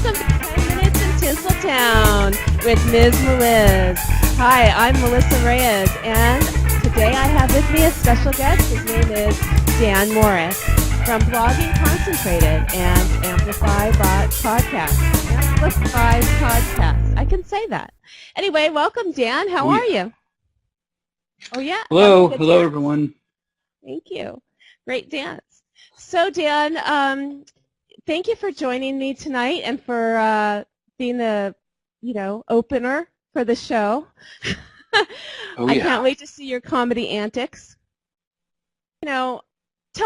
welcome to 10 Minutes in Tinseltown with Ms. Meliz. Hi, I'm Melissa Reyes, and today I have with me a special guest. His name is Dan Morris from Blogging Concentrated and Amplify Podcast. Amplify Podcast. I can say that. Anyway, welcome, Dan. How are you? Oh, yeah. Hello. Hello, everyone. Thank you. Great dance. So, Dan, thank you for joining me tonight and for being the, opener for the show. Oh, I can't wait to see your comedy antics. Tell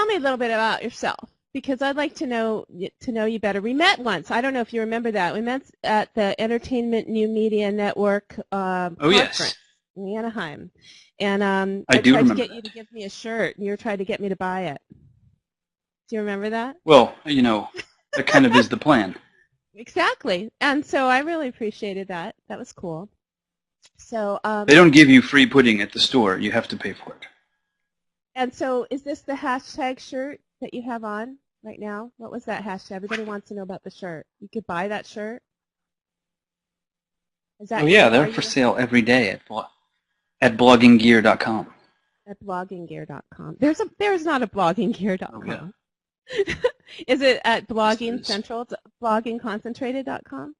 me a little bit about yourself, because I'd like to know you better. We met once. I don't know if you remember that. We met at the Entertainment New Media Network conference in Anaheim. And I tried to get you to give me a shirt, and you were trying to get me to buy it. Do you remember that? Well, that kind of is the plan. Exactly. And so I really appreciated that. That was cool. So they don't give you free pudding at the store. You have to pay for it. And so is this the hashtag shirt that you have on right now? What was that hashtag? Everybody wants to know about the shirt. You could buy that shirt? They're for sale every day at blogginggear.com. At blogginggear.com. There's not a blogginggear.com. Oh, yeah. Is it at Blogging Central, bloggingconcentrated.com,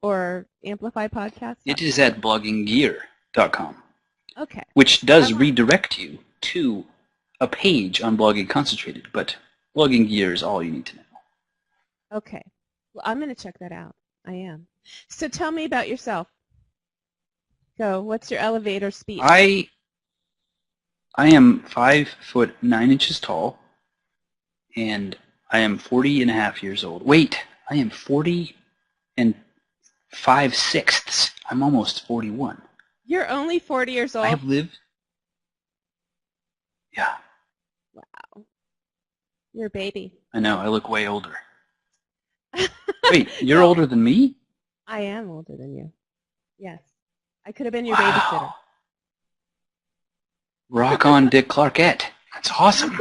or Amplify Podcast? It is at blogginggear.com. Okay. Which does redirect you to a page on Blogging Concentrated, but Blogging Gear is all you need to know. Okay. Well, I'm going to check that out. I am. So tell me about yourself. Go. What's your elevator speech? I am 5'9" tall, and I am 40 and a half years old. Wait, I am 40 and 5/6. I'm almost 41. You're only 40 years old? I have lived. Yeah. Wow. You're a baby. I know, I look way older. Wait, you're older than me? I am older than you. Yes. I could have been your babysitter. Rock on, Dick Clarkette. That's awesome.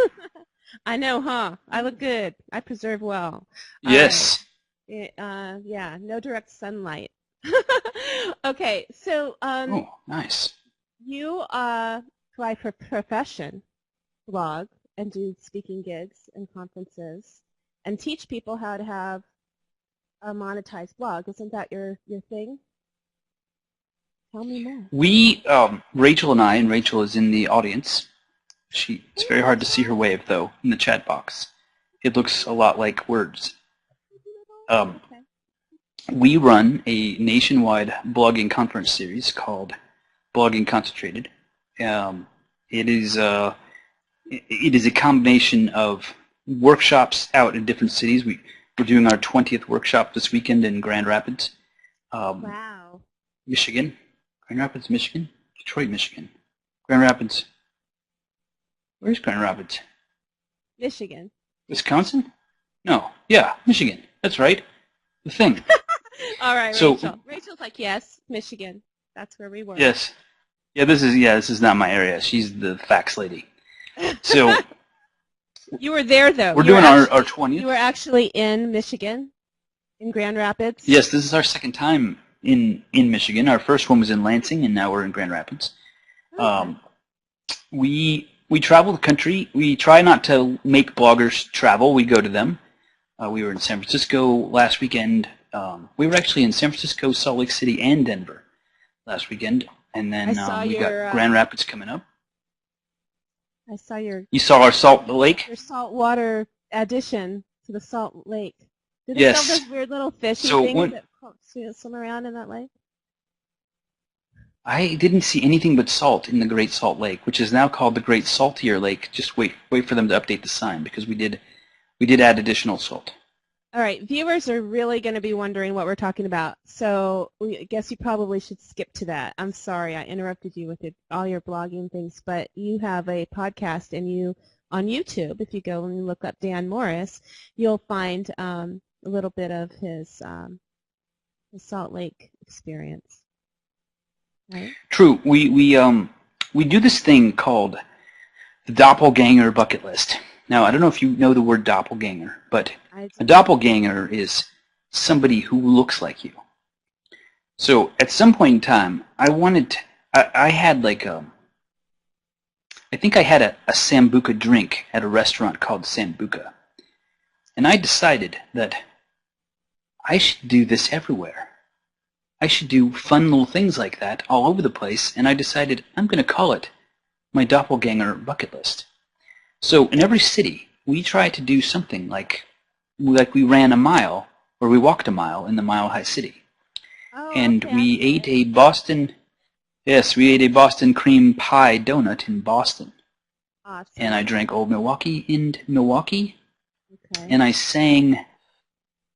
I know, huh? I look good. I preserve well. Yes. Yeah, no direct sunlight. Okay, so oh, nice. You by profession blog and do speaking gigs and conferences and teach people how to have a monetized blog. Isn't that your thing? Tell me more. We, Rachel and I, and Rachel is in the audience. It's very hard to see her wave, though, in the chat box. It looks a lot like words. We run a nationwide blogging conference series called Blogging Concentrated. It is a combination of workshops out in different cities. We're doing our 20th workshop this weekend in Grand Rapids, wow. Michigan. Grand Rapids, Michigan? Detroit, Michigan. Grand Rapids. Where's Grand Rapids? Michigan. Wisconsin? No. Yeah, Michigan. That's right. The thing. All right, so, Rachel. Rachel's like, yes, Michigan. That's where we were. Yes. Yeah, this is not my area. She's the fax lady. So you were there, though. We're doing our 20th. You were actually in Michigan, in Grand Rapids? Yes, this is our second time in Michigan. Our first one was in Lansing, and now we're in Grand Rapids. Okay. We travel the country. We try not to make bloggers travel. We go to them. We were in San Francisco last weekend. We were actually in San Francisco, Salt Lake City, and Denver last weekend. And then we got Grand Rapids coming up. I saw your... You saw our Salt Lake? Your saltwater addition to the Salt Lake. Did they sell those weird little fishy things that swim around in that lake? I didn't see anything but salt in the Great Salt Lake, which is now called the Great Saltier Lake. Just wait for them to update the sign, because we did add additional salt. All right, viewers are really going to be wondering what we're talking about, so I guess you probably should skip to that. I'm sorry I interrupted you with all your blogging things, but you have a podcast, and on YouTube, if you go and look up Dan Morris, you'll find a little bit of his Salt Lake experience. Right? True. We do this thing called the doppelganger bucket list. Now, I don't know if you know the word doppelganger, but a doppelganger is somebody who looks like you. So at some point in time, I had like I think I had a Sambuca drink at a restaurant called Sambuca. And I decided that I should do this everywhere. I should do fun little things like that all over the place, and I decided I'm going to call it my doppelganger bucket list. So in every city, we try to do something like we ran a mile, or we walked a mile in the Mile High City. Oh, And okay. we ate a Boston cream pie donut in Boston. Awesome. And I drank Old Milwaukee in Milwaukee. Okay. And I sang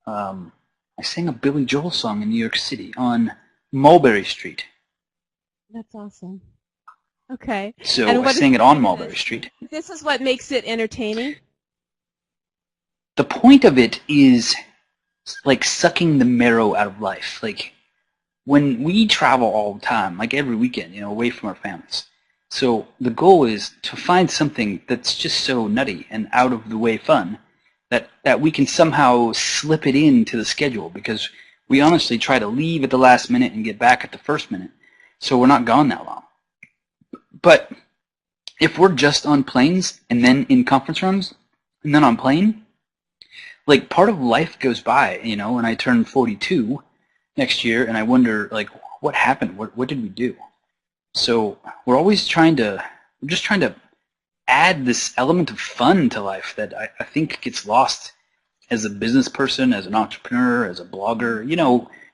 a Billy Joel song in New York City on Mulberry Street. That's awesome. Okay. So And I what sang is it on Mulberry Street. this is what makes it entertaining? The point of it is like sucking the marrow out of life. Like when we travel all the time, like every weekend, away from our families. So the goal is to find something that's just so nutty and out of the way fun that we can somehow slip it into the schedule, because we honestly try to leave at the last minute and get back at the first minute, so we're not gone that long. But if we're just on planes and then in conference rooms and then on plane, like part of life goes by, and I turn 42 next year, and I wonder, like, what happened? What did we do? So we're just trying to add this element of fun to life that I think gets lost as a business person, as an entrepreneur, as a blogger.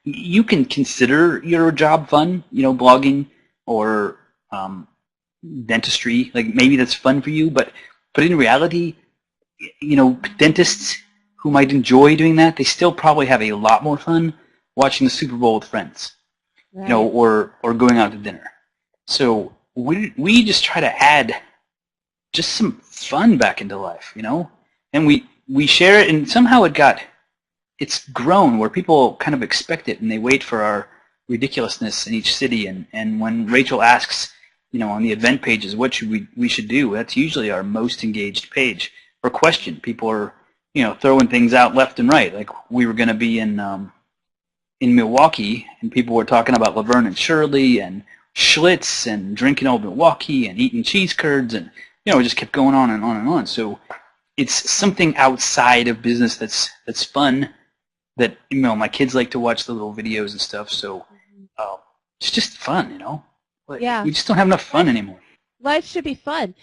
You can consider your job fun, blogging or dentistry. Like maybe that's fun for you, but in reality, dentists who might enjoy doing that, they still probably have a lot more fun watching the Super Bowl with friends, Right. or going out to dinner. So we just try to add just some fun back into life, and we share it, and somehow it's grown where people kind of expect it, and they wait for our ridiculousness in each city. And when Rachel asks, on the event pages, what should we should do, that's usually our most engaged page or question. People are throwing things out left and right. Like we were going to be in Milwaukee, and people were talking about Laverne and Shirley and Schlitz and drinking Old Milwaukee and eating cheese curds, and it just kept going on and on and on. So it's something outside of business that's fun, that my kids like to watch the little videos and stuff. So it's just fun, But Yeah. we just don't have enough fun anymore. Life should be fun.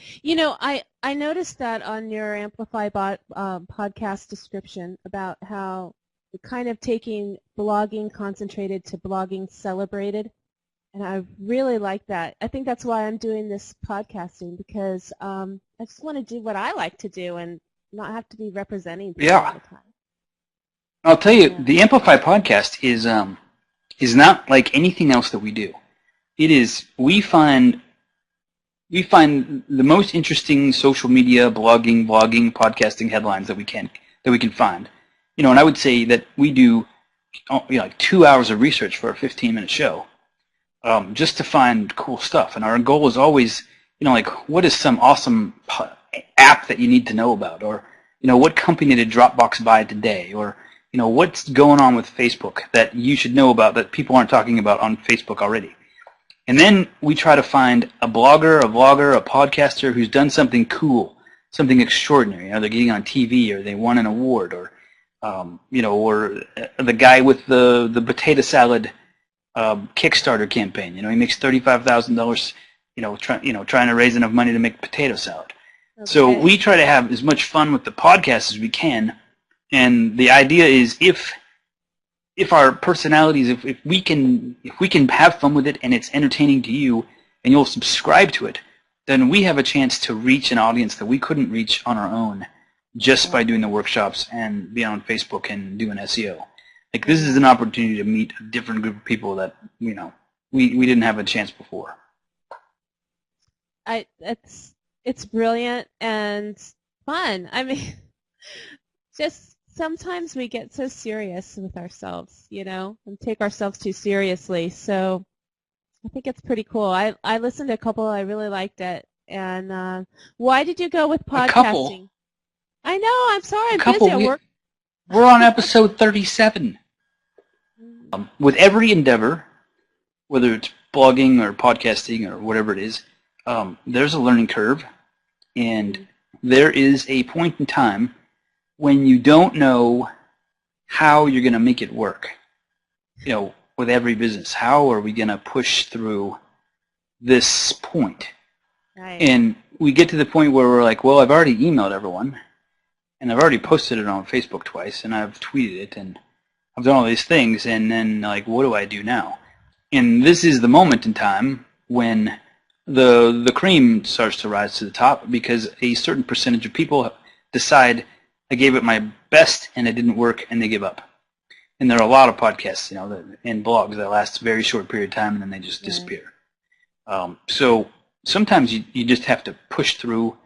I noticed that on your Amplify podcast description about how you're kind of taking blogging concentrated to blogging celebrated. And I really like that. I think that's why I'm doing this podcasting, because I just want to do what I like to do and not have to be representing people all the time. I'll tell you, the Amplify podcast is not like anything else that we do. It is, we find the most interesting social media, blogging, podcasting headlines that we can find. And I would say that we do like 2 hours of research for a 15-minute show, just to find cool stuff. And our goal is always, like, what is some awesome app that you need to know about, or what company did Dropbox buy today, or what's going on with Facebook that you should know about that people aren't talking about on Facebook already. And then we try to find a blogger, a vlogger, a podcaster who's done something cool, something extraordinary. They're getting on TV, or they won an award, or or the guy with the potato salad Kickstarter campaign. He makes $35,000. Trying to raise enough money to make potato salad. Okay. So we try to have as much fun with the podcast as we can, and the idea is if our personalities, if we can have fun with it and it's entertaining to you and you'll subscribe to it, then we have a chance to reach an audience that we couldn't reach on our own just by doing the workshops and being on Facebook and doing SEO. Like, this is an opportunity to meet a different group of people that we didn't have a chance before. It's brilliant and fun. I mean, just sometimes we get so serious with ourselves, and take ourselves too seriously. So I think it's pretty cool. I listened to a couple. I really liked it. And why did you go with podcasting? A couple. I know. I'm sorry. I'm busy at work. We're on episode 37. With every endeavor, whether it's blogging or podcasting or whatever it is, there's a learning curve, and there is a point in time when you don't know how you're going to make it work. You know, with every business, how are we going to push through this point? Right. And we get to the point where we're like, well, I've already emailed everyone, and I've already posted it on Facebook twice, and I've tweeted it, and I've done all these things, and then, like, what do I do now? And this is the moment in time when the cream starts to rise to the top, because a certain percentage of people decide, I gave it my best, and it didn't work, and they give up. And there are a lot of podcasts, you know, and blogs that last a very short period of time, and then they just disappear. So sometimes you just have to push through.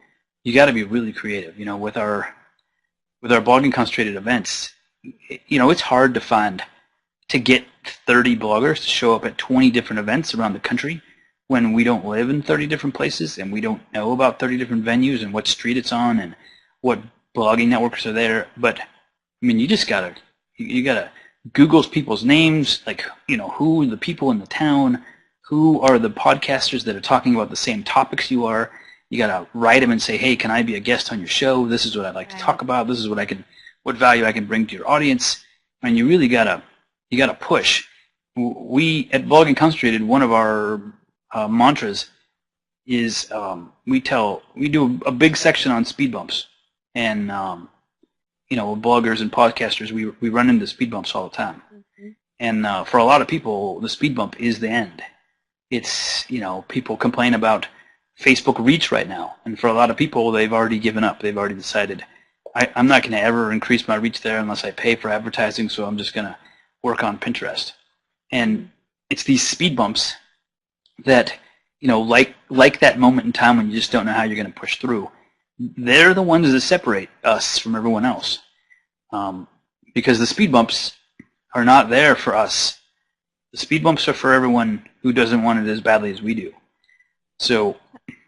You got to be really creative. You know, with our blogging concentrated events, you know, it's hard to get 30 bloggers to show up at 20 different events around the country when we don't live in 30 different places and we don't know about 30 different venues and what street it's on and what blogging networks are there. But I mean, you gotta Google people's names, like, you know, who are the people in the town, who are the podcasters that are talking about the same topics you are. You gotta write them and say, hey, can I be a guest on your show? This is what I'd like to talk about. This is what value I can bring to your audience. And you really gotta push. We at Blogging Concentrated, one of our mantras is we do a big section on speed bumps, and you know, bloggers and podcasters, we run into speed bumps all the time. Mm-hmm. And for a lot of people, the speed bump is the end. It's, you know, people complain about Facebook reach right now, and for a lot of people, they've already given up. They've already decided, I'm not going to ever increase my reach there unless I pay for advertising, so I'm just going to work on Pinterest. And it's these speed bumps that, you know, like that moment in time when you just don't know how you're going to push through. They're the ones that separate us from everyone else, because the speed bumps are not there for us. The speed bumps are for everyone who doesn't want it as badly as we do. So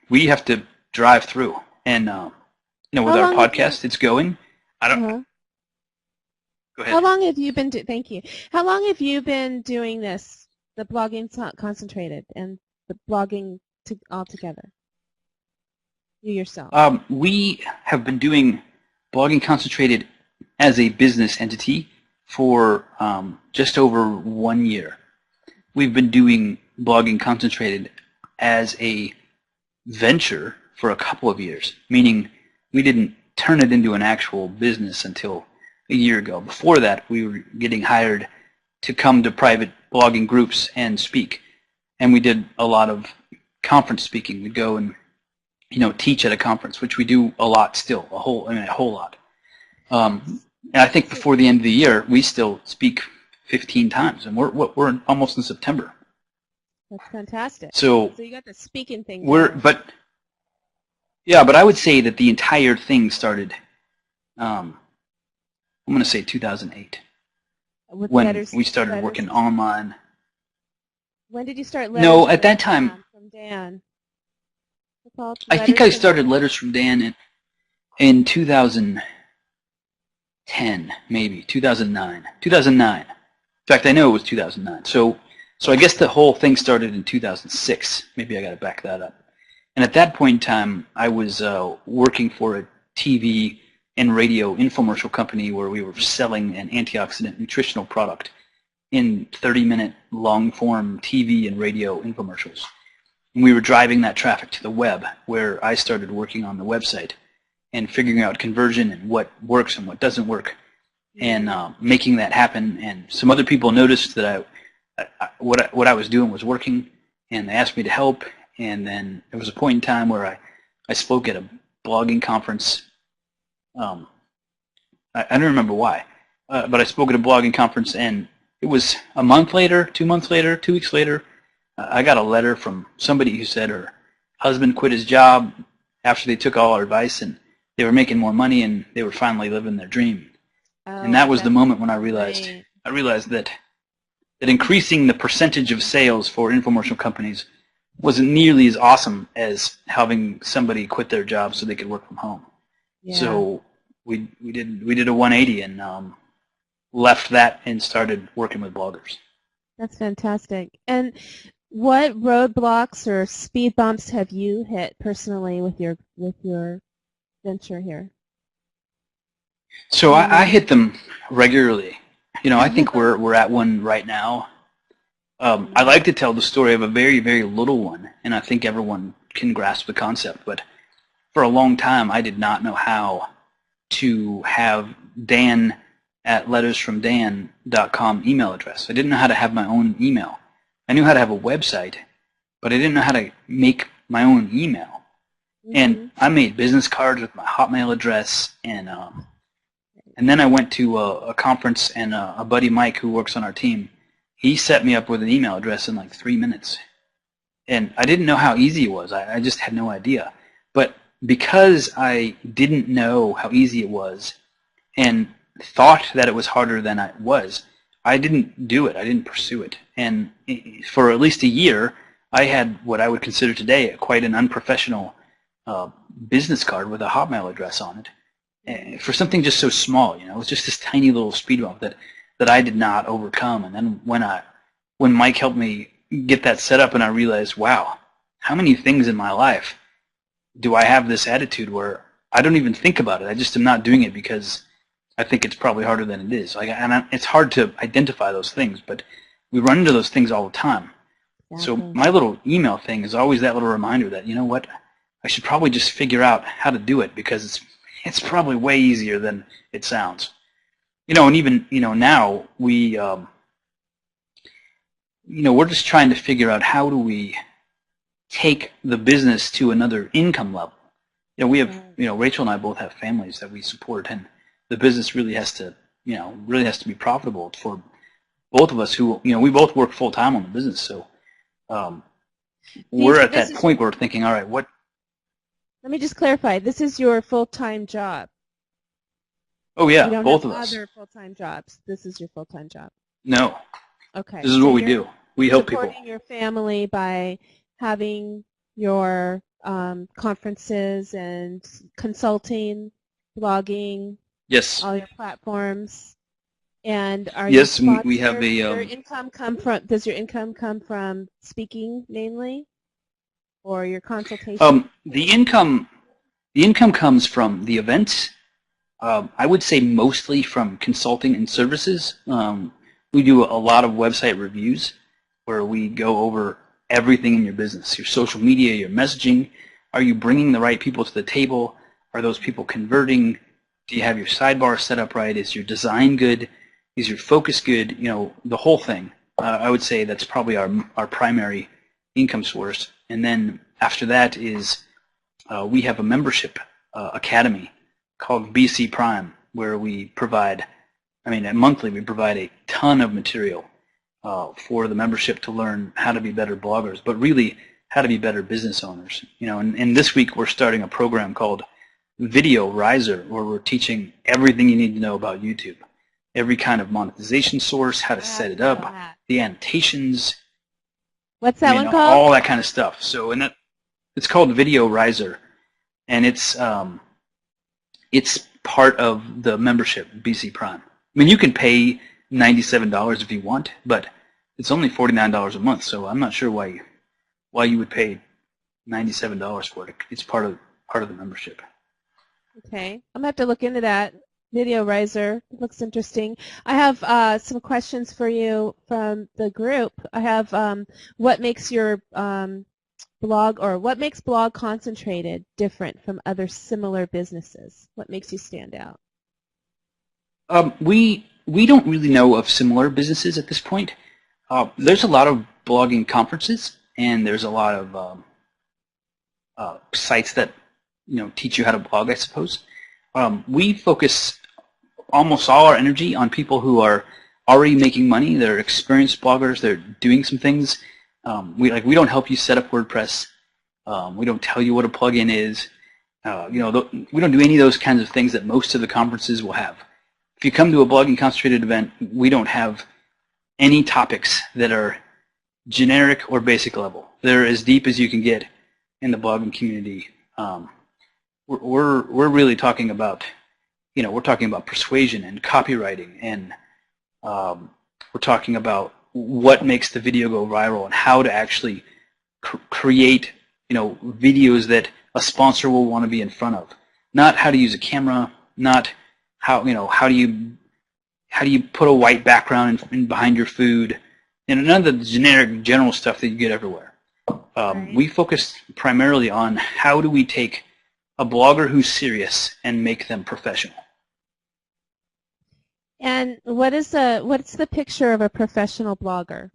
we have to drive through. And you know, with our podcast, it's going. I don't. Go ahead. How long have you been? Thank you. How long have you been doing this? The blogging concentrated and the blogging all together. You yourself. We have been doing Blogging Concentrated as a business entity for just over 1 year. We've been doing Blogging Concentrated as a venture for a couple of years, meaning we didn't turn it into an actual business until a year ago. Before that, we were getting hired to come to private blogging groups and speak, and we did a lot of conference speaking. We'd go and, you know, teach at a conference, which we do a lot still, a whole lot. And I think before the end of the year, we still speak 15 times, and we're almost in September. That's fantastic. So you got the speaking thing. But I would say that the entire thing started. I'm going to say 2008, when we started working online. When did you start? No, at that time. From Dan. I think I started Letters from Dan in 2010, maybe 2009. 2009. In fact, I know it was 2009. So I guess the whole thing started in 2006. Maybe I got to back that up. And at that point in time, I was working for a TV and radio infomercial company where we were selling an antioxidant nutritional product in 30-minute long-form TV and radio infomercials. And we were driving that traffic to the web, where I started working on the website and figuring out conversion and what works and what doesn't work, and making that happen. And some other people noticed that what I was doing was working, and they asked me to help. And then there was a point in time where I spoke at a blogging conference. I don't remember why, but I spoke at a blogging conference, and it was a month later, 2 months later, 2 weeks later, I got a letter from somebody who said her husband quit his job after they took all our advice, and they were making more money, and they were finally living their dream. And that was the moment when I realized that increasing the percentage of sales for infomercial companies wasn't nearly as awesome as having somebody quit their job so they could work from home. Yeah. So we did a 180, and left that and started working with bloggers. That's fantastic. And what roadblocks or speed bumps have you hit personally with your venture here? So I hit them regularly. I think we're at one right now. I like to tell the story of a very, very little one, and I think everyone can grasp the concept. But for a long time, I did not know how to have Dan at lettersfromdan.com email address. I didn't know how to have my own email. I knew how to have a website, but I didn't know how to make my own email. And I made business cards with my Hotmail address, and then I went to a conference, and a buddy, Mike, who works on our team, he set me up with an email address in like 3 minutes. And I didn't know how easy it was. I just had no idea. But because I didn't know how easy it was and thought that it was harder than it was, I didn't do it. I didn't pursue it. And for at least a year, I had what I would consider today quite an unprofessional business card with a Hotmail address on it. And for something just so small, it was just this tiny little speed bump that I did not overcome. And then when Mike helped me get that set up, and I realized, wow, how many things in my life do I have this attitude where I don't even think about it? I just am not doing it because I think it's probably harder than it is. It's hard to identify those things, but we run into those things all the time. So my little email thing is always that little reminder that, you know what, I should probably just figure out how to do it because it's probably way easier than it sounds. And even, now we're just trying to figure out how do we take the business to another income level. We have, Rachel and I both have families that we support, and the business really has to, be profitable for both of us who, we both work full time on the business. So we're at that point where we're thinking, all right, what? Let me just clarify. This is your full-time job. Oh yeah, you don't both have of us. Other full-time jobs. This is your full-time job. No. Okay. This is what we do. We help people. Supporting your family by having your conferences and consulting, blogging. Yes. All your platforms. And are yes, you we have a. Does your income come from speaking mainly, or your consultation? The income comes from the events. I would say mostly from consulting and services. We do a lot of website reviews where we go over everything in your business, your social media, your messaging. Are you bringing the right people to the table? Are those people converting? Do you have your sidebar set up right? Is your design good? Is your focus good? The whole thing. I would say that's probably our primary income source. And then after that is we have a membership academy called BC Prime, where we provide, monthly we provide a ton of material for the membership to learn how to be better bloggers, but really how to be better business owners. And this week we're starting a program called Video Riser, where we're teaching everything you need to know about YouTube. Every kind of monetization source, how to set it up, the annotations. What's that one called? All that kind of stuff. So, it's called Video Riser, and it's part of the membership, BC Prime. You can pay $97 if you want, but it's only $49 a month. So I'm not sure why you would pay $97 for it. It's part of the membership. Okay, I'm gonna have to look into that. Video Riser looks interesting. I have some questions for you from the group. I have what makes your blog, or what makes Blog Concentrated different from other similar businesses? What makes you stand out? We don't really know of similar businesses at this point. There's a lot of blogging conferences, and there's a lot of sites that teach you how to blog, I suppose. We focus almost all our energy on people who are already making money. They're experienced bloggers. They're doing some things. We don't help you set up WordPress. We don't tell you what a plugin is. We don't do any of those kinds of things that most of the conferences will have. If you come to a Blogging Concentrated event, we don't have any topics that are generic or basic level. They're as deep as you can get in the blogging community. We're really talking about, we're talking about persuasion and copywriting and We're talking about what makes the video go viral and how to actually create, videos that a sponsor will want to be in front of. Not how to use a camera, not how do you put a white background in behind your food, and none of the generic general stuff that you get everywhere. Right. We focus primarily on how do we take a blogger who's serious and make them professional. And what's the picture of a professional blogger?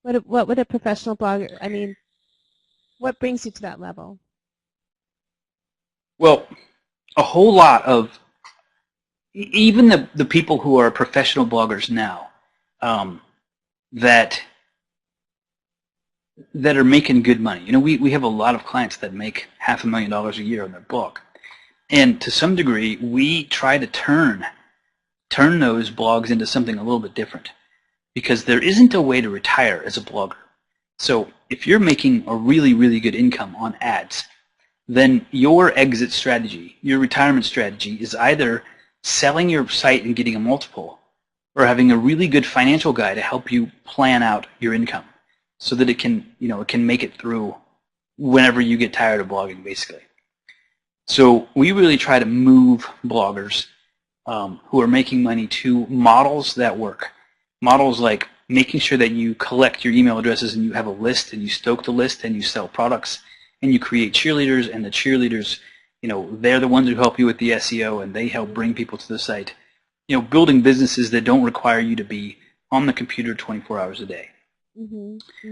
What would a professional blogger? I mean, what brings you to that level? Well, a whole lot of even the people who are professional bloggers now that are making good money. We have a lot of clients that make $500,000 a year on their blog, and to some degree, we try to turn those blogs into something a little bit different, because there isn't a way to retire as a blogger. So if you're making a really, really good income on ads, then your exit strategy, your retirement strategy, is either selling your site and getting a multiple, or having a really good financial guy to help you plan out your income so that it can make it through whenever you get tired of blogging, basically. So we really try to move bloggers who are making money to models that work. Models like making sure that you collect your email addresses and you have a list and you stoke the list and you sell products and you create cheerleaders, and the cheerleaders, they're the ones who help you with the SEO and they help bring people to the site. Building businesses that don't require you to be on the computer 24 hours a day,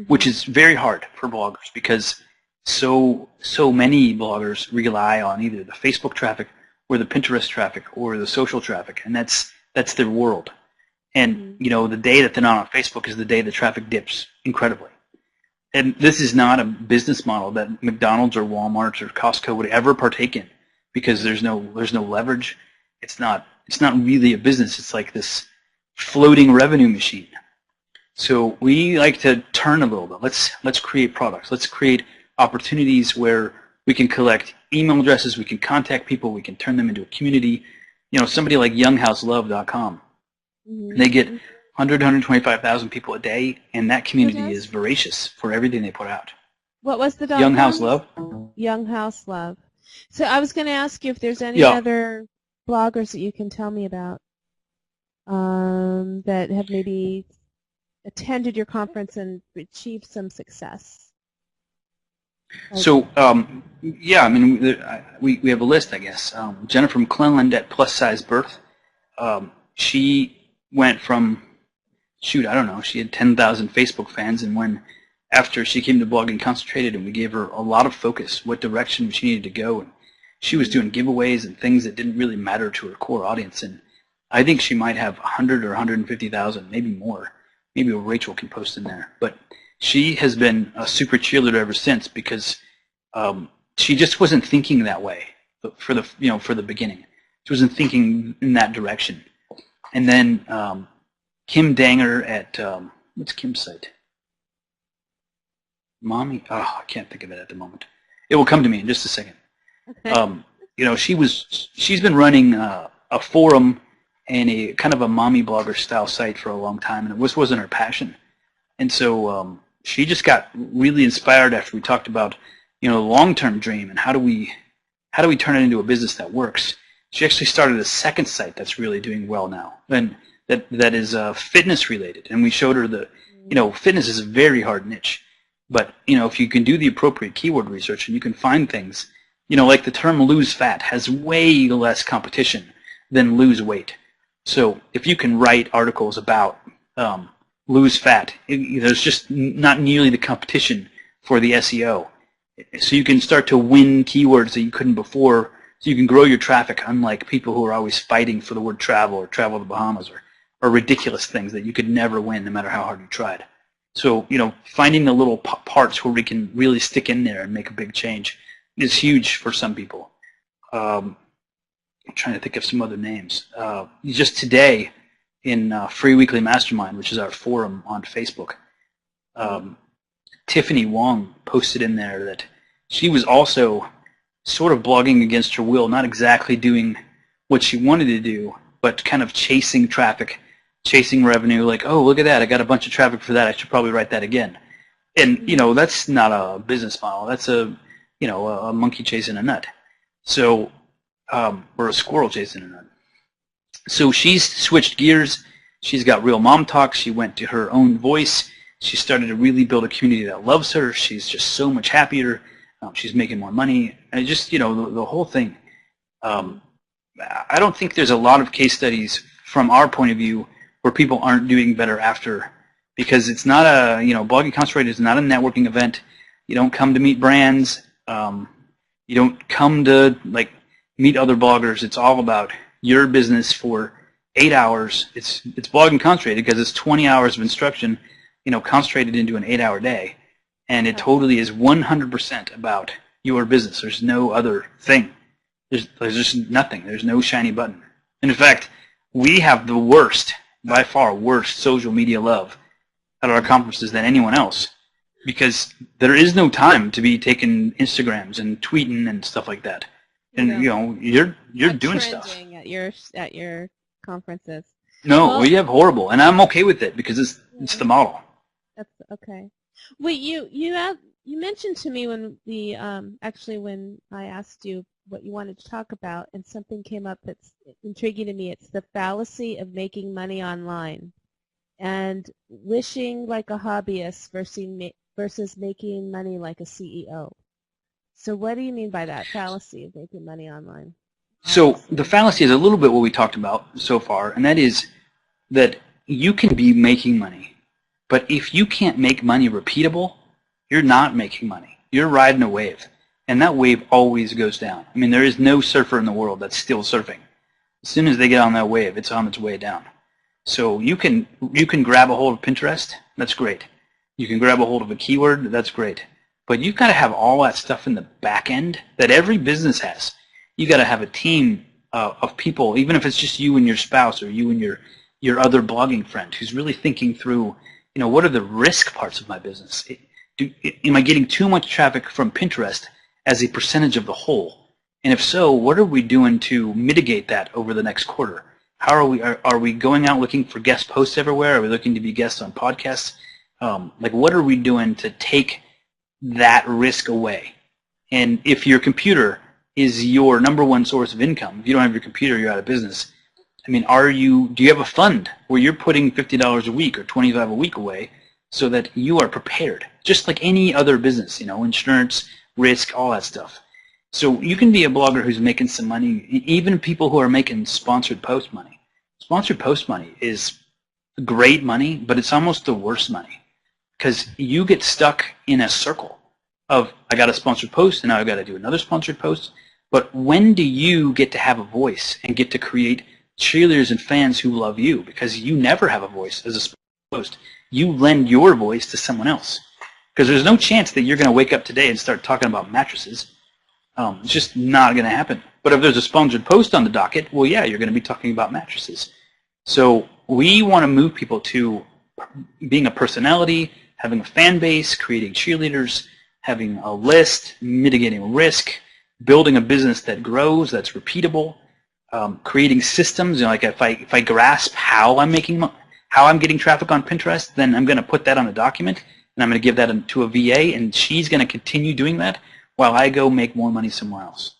which is very hard for bloggers because so many bloggers rely on either the Facebook traffic or the Pinterest traffic or the social traffic, and that's their world. And the day that they're not on Facebook is the day the traffic dips incredibly. And this is not a business model that McDonald's or Walmart or Costco would ever partake in, because there's no leverage. It's not really a business. It's like this floating revenue machine. So we like to turn a little bit. Let's create products. Let's create opportunities where we can collect email addresses, we can contact people, we can turn them into a community. Somebody like YoungHouseLove.com. They get 125,000 people a day, and that community is voracious for everything they put out. What was the Young House Love? Young House Love. So I was going to ask you if there's any other bloggers that you can tell me about that have maybe attended your conference and achieved some success. So, yeah, I mean, we have a list, I guess. Jennifer McClelland at Plus Size Birth. She went from, she had 10,000 Facebook fans, and after she came to Blogging Concentrated and we gave her a lot of focus, what direction she needed to go, and she was doing giveaways and things that didn't really matter to her core audience, and I think she might have 100 or 150,000, maybe more. Maybe Rachel can post in there, but she has been a super cheerleader ever since, because she just wasn't thinking that way for the beginning. She wasn't thinking in that direction. And then Kim Danger at what's Kim's site? Mommy? Oh, I can't think of it at the moment. It will come to me in just a second. Okay. She's been running a forum and a kind of a mommy blogger style site for a long time, and it wasn't her passion. And so she just got really inspired after we talked about the long-term dream and how do we turn it into a business that works. She actually started a second site that's really doing well now, and that is fitness related. And we showed her that fitness is a very hard niche, but if you can do the appropriate keyword research and you can find things, like the term lose fat has way less competition than lose weight. So if you can write articles about lose fat, there's just not nearly the competition for the SEO. So you can start to win keywords that you couldn't before, so you can grow your traffic, unlike people who are always fighting for the word travel or travel to the Bahamas or ridiculous things that you could never win no matter how hard you tried. So, finding the little parts where we can really stick in there and make a big change is huge for some people. I'm trying to think of some other names. Just today in Free Weekly Mastermind, which is our forum on Facebook, Tiffany Wong posted in there that she was also sort of blogging against her will, not exactly doing what she wanted to do, but kind of chasing traffic chasing revenue, like, oh, look at that, I got a bunch of traffic for that, I should probably write that again. And, that's not a business model. That's a monkey chasing a nut. So, or a squirrel chasing a nut. So she's switched gears. She's got real mom talk. She went to her own voice. She started to really build a community that loves her. She's just so much happier. She's making more money. And just, the whole thing. I don't think there's a lot of case studies from our point of view where people aren't doing better after, because it's not a, Blogging Concentrated is not a networking event. You don't come to meet brands. You don't come to, meet other bloggers. It's all about your business for 8 hours. It's Blogging Concentrated because it's 20 hours of instruction, concentrated into an 8-hour day. And it totally is 100% about your business. There's no other thing. There's just nothing. There's no shiny button. And in fact, we have the worst, by far worst, social media love at our conferences than anyone else, because there is no time to be taking Instagrams and tweeting and stuff like that. And you're doing stuff at your conferences. No, well, we have horrible, and I'm okay with it because it's the model. That's okay. Wait, you mentioned to me when when I asked you what you wanted to talk about, and something came up that's intriguing to me. It's the fallacy of making money online, and wishing like a hobbyist versus making money like a CEO. So what do you mean by that fallacy of making money online? So the fallacy is a little bit what we talked about so far, and that is that you can be making money, but if you can't make money repeatable, you're not making money. You're riding a wave, and that wave always goes down. I mean, there is no surfer in the world that's still surfing. As soon as they get on that wave, it's on its way down. So you can grab a hold of Pinterest, that's great. You can grab a hold of a keyword, that's great. But you've got to have all that stuff in the back end that every business has. You've got to have a team of people, even if it's just you and your spouse or you and your other blogging friend who's really thinking through, what are the risk parts of my business? Am I getting too much traffic from Pinterest as a percentage of the whole? And if so, what are we doing to mitigate that over the next quarter? How are we going out looking for guest posts everywhere? Are we looking to be guests on podcasts? What are we doing to take that risk away? And if your computer is your number one source of income, if you don't have your computer, you're out of business. I mean, do you have a fund where you're putting $50 a week or $25 a week away so that you are prepared, just like any other business, insurance, risk, all that stuff. So you can be a blogger who's making some money, even people who are making sponsored post money. Sponsored post money is great money, but it's almost the worst money because you get stuck in a circle of, I got a sponsored post and now I've got to do another sponsored post. But when do you get to have a voice and get to create cheerleaders and fans who love you? Because you never have a voice as a sponsored post. You lend your voice to someone else. Because there's no chance that you're going to wake up today and start talking about mattresses. It's just not going to happen. But if there's a sponsored post on the docket, well, yeah, you're going to be talking about mattresses. So we want to move people to being a personality, having a fan base, creating cheerleaders, having a list, mitigating risk, building a business that grows, that's repeatable, creating systems. Like if I grasp how I'm getting traffic on Pinterest, then I'm going to put that on a document, and I'm going to give that to a VA, and she's going to continue doing that while I go make more money somewhere else.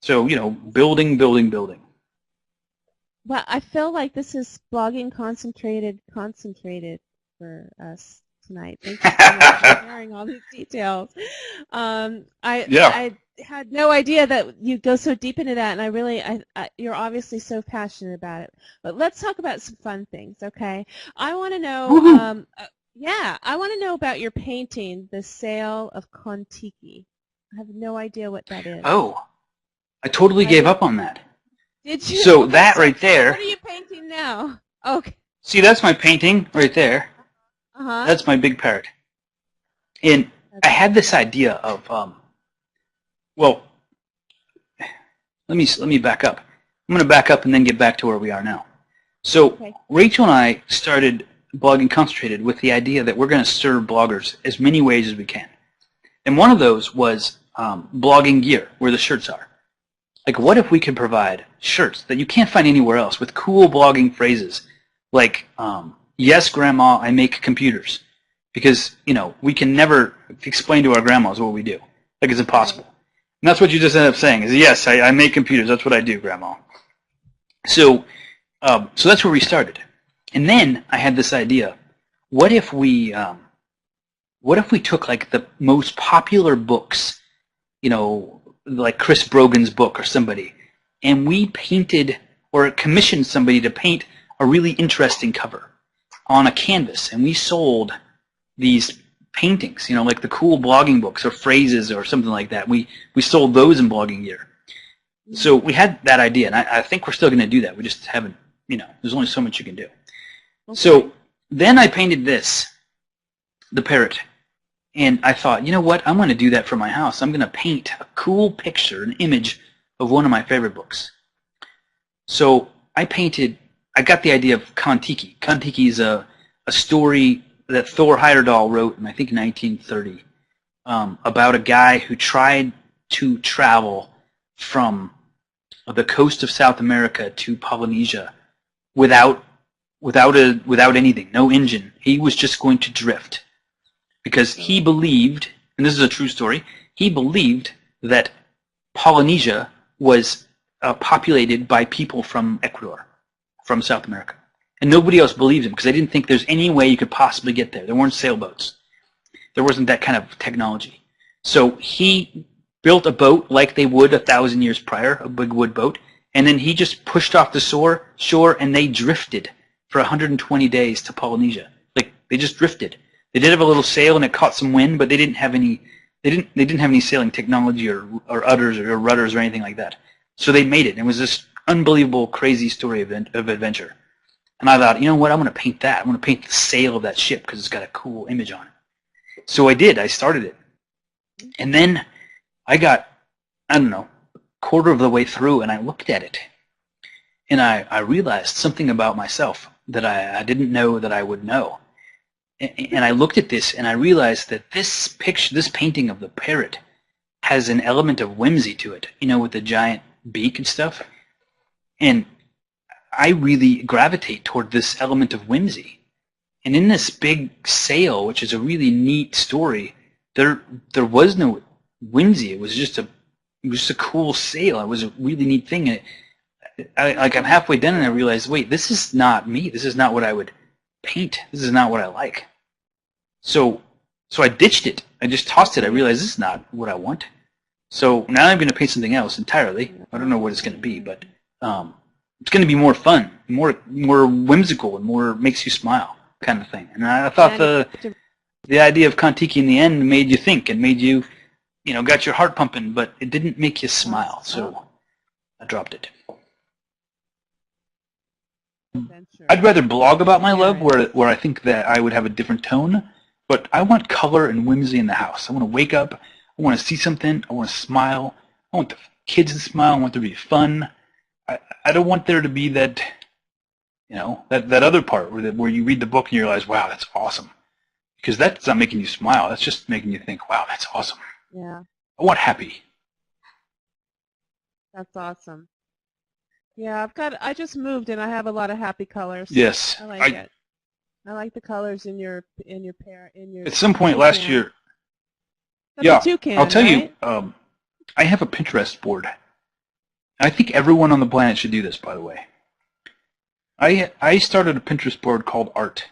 So, building. Well, I feel like this is blogging concentrated for us tonight. Thank you so much for sharing all these details. I had no idea that you go so deep into that, and you're obviously so passionate about it. But let's talk about some fun things, okay? I want to know, I want to know about your painting, The Sale of Kon-Tiki. I have no idea what that is. Oh, I totally gave up on that. Did you? So that right there. What are you painting now? Okay. See, that's my painting right there. Uh-huh. That's my big parrot. And I had this idea of, well, let me back up. I'm going to back up and then get back to where we are now. So okay. Rachel and I started Blogging Concentrated with the idea that we're going to serve bloggers as many ways as we can. And one of those was blogging gear, where the shirts are. Like, what if we could provide shirts that you can't find anywhere else with cool blogging phrases, like, yes, Grandma, I make computers. Because, we can never explain to our grandmas what we do. Like, it's impossible. Right. And that's what you just end up saying is, yes, I make computers. That's what I do, Grandma. So that's where we started. And then I had this idea. What if we took, like, the most popular books, like Chris Brogan's book or somebody, and we painted or commissioned somebody to paint a really interesting cover on a canvas, and we sold these paintings, like the cool blogging books or phrases or something like that. We sold those in blogging gear. So we had that idea, and I think we're still going to do that. We just haven't, there's only so much you can do. Okay. So then I painted this, the parrot, and I thought, you know what, I'm going to do that for my house. I'm going to paint a cool picture, an image of one of my favorite books. So I got the idea of Kon-Tiki. Kon-Tiki is a story that Thor Heyerdahl wrote in, I think, 1930, about a guy who tried to travel from the coast of South America to Polynesia without anything, no engine. He was just going to drift because he believed, and this is a true story, he believed that Polynesia was populated by people from Ecuador, from South America. And nobody else believed him because they didn't think there's any way you could possibly get there. There weren't sailboats. There wasn't that kind of technology. So he built a boat like they would 1,000 years prior, a big wood boat, and then he just pushed off the shore, and they drifted for 120 days to Polynesia. Like, they just drifted. They did have a little sail, and it caught some wind, but they didn't have any. They didn't have any sailing technology or udders or rudders or anything like that. So they made it. And it was this unbelievable, crazy story of adventure. And I thought, you know what, I'm going to paint that. I'm going to paint the sail of that ship because it's got a cool image on it. So I did. I started it. And then I got, I don't know, a quarter of the way through, and I looked at it. And I realized something about myself that I didn't know that I would know. And I looked at this, and I realized that this painting of the parrot has an element of whimsy to it, with the giant beak and stuff. And I really gravitate toward this element of whimsy. And in this big sail, which is a really neat story, there was no whimsy. It was just a cool sail. It was a really neat thing. And I'm halfway done, and I realized, wait, this is not me. This is not what I would paint. This is not what I like. So I ditched it. I just tossed it. I realized this is not what I want. So now I'm going to paint something else entirely. I don't know what it's going to be, but it's going to be more fun, more whimsical, and more makes you smile kind of thing. And I thought the idea of Kon-Tiki in the end made you think and made you, got your heart pumping, but it didn't make you smile. So I dropped it. I'd rather blog about my love where I think that I would have a different tone, but I want color and whimsy in the house. I want to wake up. I want to see something. I want to smile. I want the kids to smile. I want there to be fun. I don't want there to be that, that other part where you read the book and you realize, wow, that's awesome. Because that's not making you smile. That's just making you think, wow, that's awesome. Yeah. I want happy. That's awesome. Yeah, I just moved and I have a lot of happy colors. Yes. I like it. I like the colors in your at some point last year. That's yeah, a toucan, I'll tell right? you, I have a Pinterest board. I think everyone on the planet should do this, by the way. I started a Pinterest board called Art.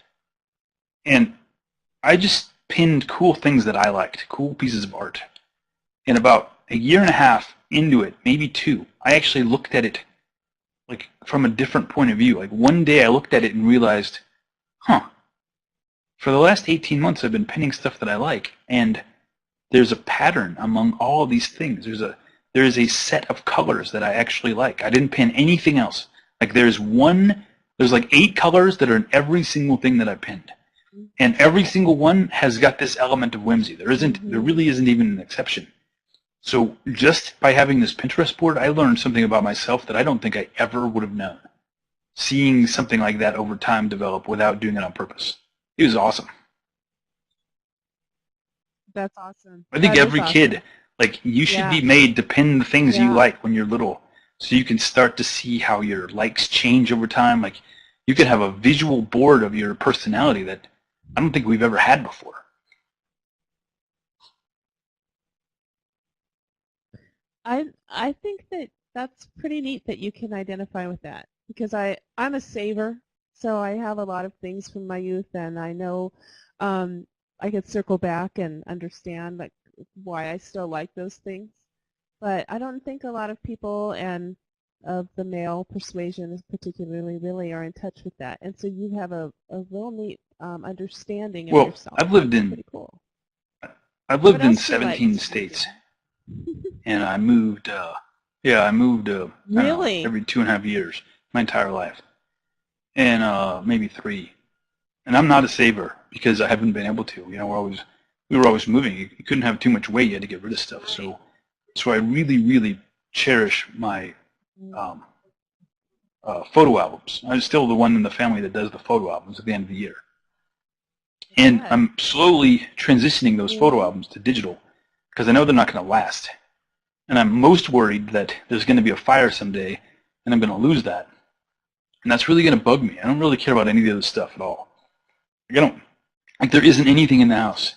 And I just pinned cool things that I liked, cool pieces of art. And about a year and a half into it, maybe 2, I actually looked at it like from a different point of view. Like one day I looked at it and realized, for the last 18 months I've been pinning stuff that I like, and there's a pattern among all of these things. There is a set of colors that I actually like. I didn't pin anything else. Like there's like 8 colors that are in every single thing that I pinned. And every single one has got this element of whimsy. There really isn't even an exception. So just by having this Pinterest board, I learned something about myself that I don't think I ever would have known. Seeing something like that over time develop without doing it on purpose. It was awesome. That's awesome. I think every kid, like, you should be made to pin the things you like when you're little, so you can start to see how your likes change over time. Like, You could have a visual board of your personality that I don't think we've ever had before. I think that that's pretty neat that you can identify with that, because I'm a saver, so I have a lot of things from my youth, and I know I could circle back and understand like why I still like those things. But I don't think a lot of people and of the male persuasion particularly really are in touch with that. And so you have a real neat understanding of Well, yourself. I've lived That's in pretty cool. I've lived What in else do you like? 17 states, and I moved. I moved. I don't know, Really? every 2.5 years, my entire life, and maybe 3. And I'm not a saver because I haven't been able to. You know, we were always moving. You couldn't have too much weight. You had to get rid of stuff. So I really, really cherish my photo albums. I'm still the one in the family that does the photo albums at the end of the year. And Yeah. I'm slowly transitioning those photo albums to digital because I know they're not going to last. And I'm most worried that there's going to be a fire someday and I'm going to lose that. And that's really going to bug me. I don't really care about any of the other stuff at all. Like there isn't anything in the house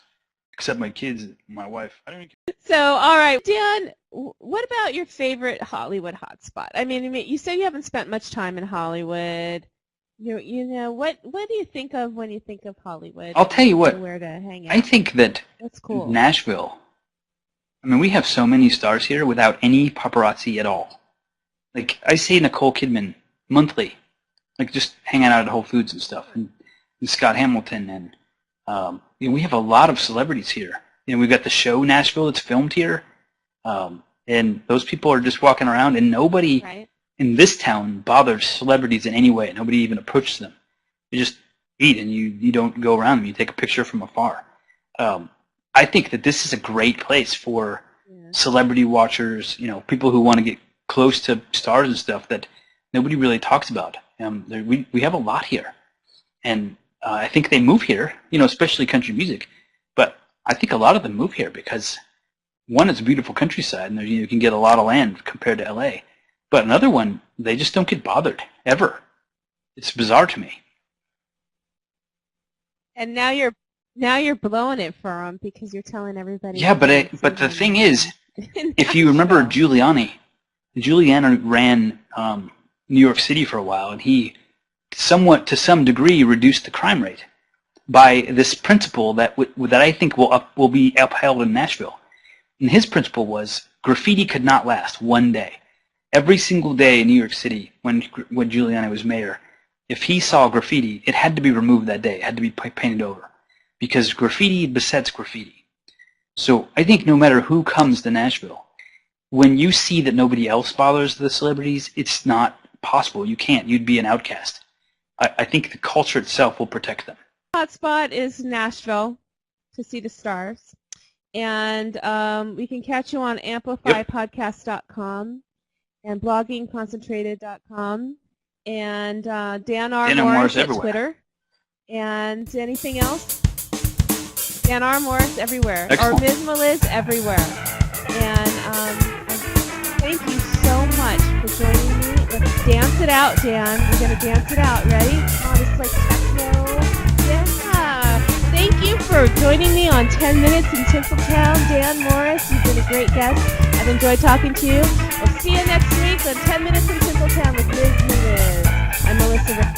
except my kids and my wife. I don't even care. So, all right, Dan, what about your favorite Hollywood hotspot? I mean, you said you haven't spent much time in Hollywood. You know, what do you think of when you think of Hollywood? I'll tell you what. Where to hang out? I think that That's cool. Nashville, I mean, we have so many stars here without any paparazzi at all. Like, I see Nicole Kidman monthly, like just hanging out at Whole Foods and stuff, and Scott Hamilton, and you know, we have a lot of celebrities here. You know, we've got the show Nashville that's filmed here, and those people are just walking around, and nobody in this town bothers celebrities in any way. Nobody even approaches them. You just eat, and you don't go around them. You take a picture from afar. I think that this is a great place for celebrity watchers, you know, people who want to get close to stars and stuff that nobody really talks about. We have a lot here, and I think they move here, you know, especially country music. But I think a lot of them move here because, one, it's a beautiful countryside, and you can get a lot of land compared to LA. But another one, they just don't get bothered, ever. It's bizarre to me. And now you're blowing it for them because you're telling everybody. Yeah, but the thing is, if you remember Giuliani ran New York City for a while, and he somewhat, to some degree, reduced the crime rate by this principle that I think will be upheld in Nashville. And his principle was graffiti could not last one day. Every single day in New York City, when Giuliani was mayor, if he saw graffiti, it had to be removed that day. It had to be painted over, because graffiti besets graffiti. So I think no matter who comes to Nashville, when you see that nobody else bothers the celebrities, it's not possible. You can't. You'd be an outcast. I think the culture itself will protect them. Hotspot is Nashville to see the stars. And we can catch you on amplifypodcast.com and bloggingconcentrated.com and Dan R. Morris at Twitter. And anything else? Dan R. Morris everywhere. Excellent. Or Ms. Meliz everywhere. And thank you so much for joining me. Let's dance it out, Dan. We're going to dance it out. Ready? Come on, it's like techno. Yeah. Thank you for joining me on 10 Minutes in Tinseltown. Dan Morris, you've been a great guest. I've enjoyed talking to you. We'll see you next week on 10 Minutes in Tinseltown with Ms. Meliz. I'm Melissa.